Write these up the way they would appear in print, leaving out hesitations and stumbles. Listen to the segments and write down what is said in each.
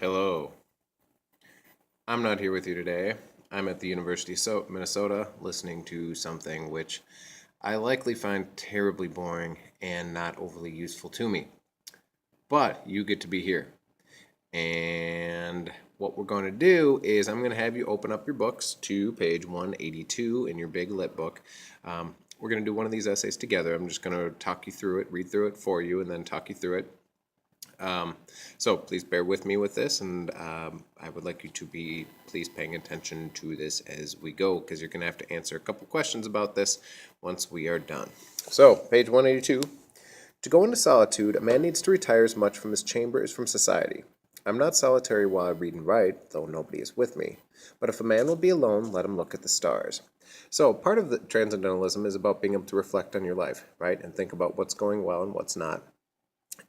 Hello. I'm not here with you today. I'm at the University of Minnesota listening to something which I likely find terribly boring and not overly useful to me. But you get to be here. And what we're going to do is I'm going to have you open up your books to page 182 in your big lit book. We're going to do one of these essays together. I'm just going to talk you through it, read through it for you, and then talk you through it. So please bear with me with this, and I would like you to be please paying attention to this as we go, because you're going to have to answer a couple questions about this once we are done. So, page 182. To go into solitude, a man needs to retire as much from his chamber as from society. I'm not solitary while I read and write, though nobody is with me. But if a man will be alone, let him look at the stars. So, part of the transcendentalism is about being able to reflect on your life, right? And think about what's going well and what's not.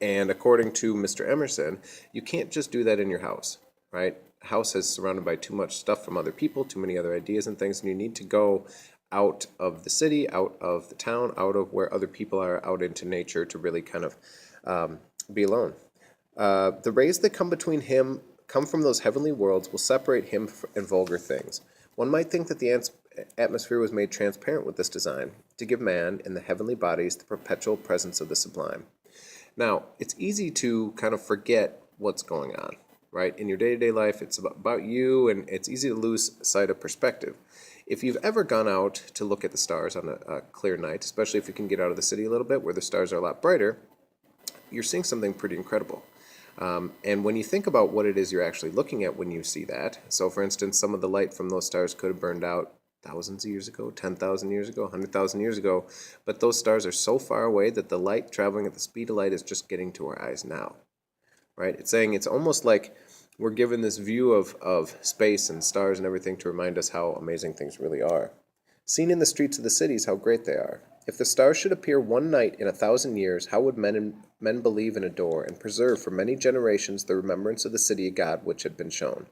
And according to Mr. Emerson, you can't just do that in your house, right? A house is surrounded by too much stuff from other people, too many other ideas and things, and you need to go out of the city, out of the town, out of where other people are, out into nature to really kind of be alone. The rays that come between him come from those heavenly worlds will separate him and vulgar things. One might think that the atmosphere was made transparent with this design, to give man, in the heavenly bodies, the perpetual presence of the sublime. Now, it's easy to kind of forget what's going on, right? In your day-to-day life, it's about you, and it's easy to lose sight of perspective. If you've ever gone out to look at the stars on a clear night, especially if you can get out of the city a little bit where the stars are a lot brighter, you're seeing something pretty incredible. And when you think about what it is you're actually looking at when you see that, so for instance, some of the light from those stars could have burned out thousands of years ago, 10,000 years ago, 100,000 years ago, but those stars are so far away that the light traveling at the speed of light is just getting to our eyes now, right? It's saying it's almost like we're given this view of space and stars and everything to remind us how amazing things really are. Seen in the streets of the cities, how great they are. If the stars should appear one night in 1,000 years, how would men believe and adore and preserve for many generations the remembrance of the city of God which had been shown?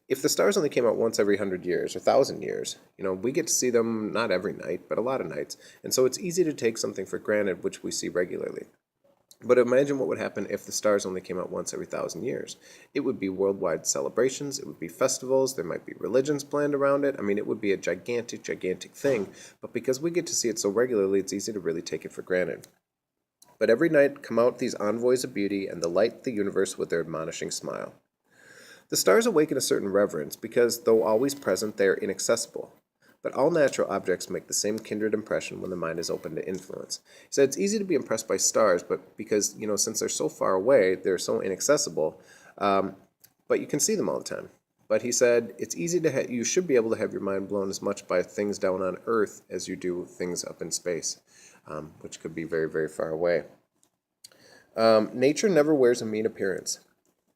If the stars only came out once every 100 years or 1,000 years, we get to see them not every night, but a lot of nights. And so it's easy to take something for granted which we see regularly. But imagine what would happen if the stars only came out once every 1,000 years. It would be worldwide celebrations, it would be festivals, there might be religions planned around it. I mean, it would be a gigantic, gigantic thing. But because we get to see it so regularly, it's easy to really take it for granted. But every night come out these envoys of beauty and light the universe with their admonishing smile. The stars awaken a certain reverence because, though always present, they are inaccessible. But all natural objects make the same kindred impression when the mind is open to influence. He said it's easy to be impressed by stars, but because, since they're so far away, they're so inaccessible, but you can see them all the time. But he said it's easy to you should be able to have your mind blown as much by things down on Earth as you do things up in space, which could be very, very far away. Nature never wears a mean appearance.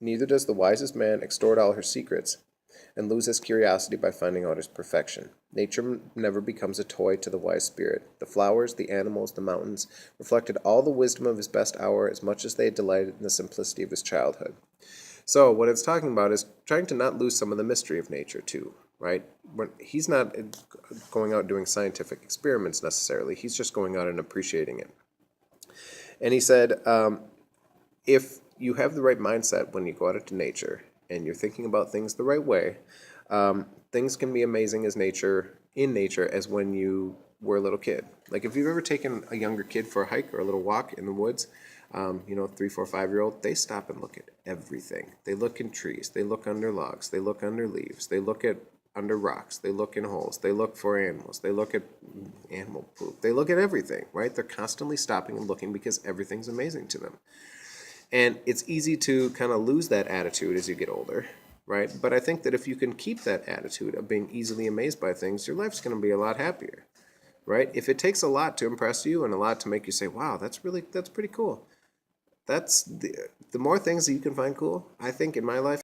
Neither does the wisest man extort all her secrets and lose his curiosity by finding out his perfection. Nature never becomes a toy to the wise spirit. The flowers, the animals, the mountains reflected all the wisdom of his best hour as much as they had delighted in the simplicity of his childhood. So what it's talking about is trying to not lose some of the mystery of nature too, right? He's not going out doing scientific experiments necessarily. He's just going out and appreciating it. And he said, if you have the right mindset when you go out into nature and you're thinking about things the right way, things can be amazing in nature as when you were a little kid. Like if you've ever taken a younger kid for a hike or a little walk in the woods, 3, 4, 5-year-old, they stop and look at everything. They look in trees, they look under logs, they look under leaves, they look at under rocks, they look in holes, they look for animals, they look at animal poop, they look at everything, right? They're constantly stopping and looking because everything's amazing to them. And it's easy to kind of lose that attitude as you get older, right? But I think that if you can keep that attitude of being easily amazed by things, your life's going to be a lot happier, right? If it takes a lot to impress you and a lot to make you say, wow, that's pretty cool. That's the more things that you can find cool, I think in my life,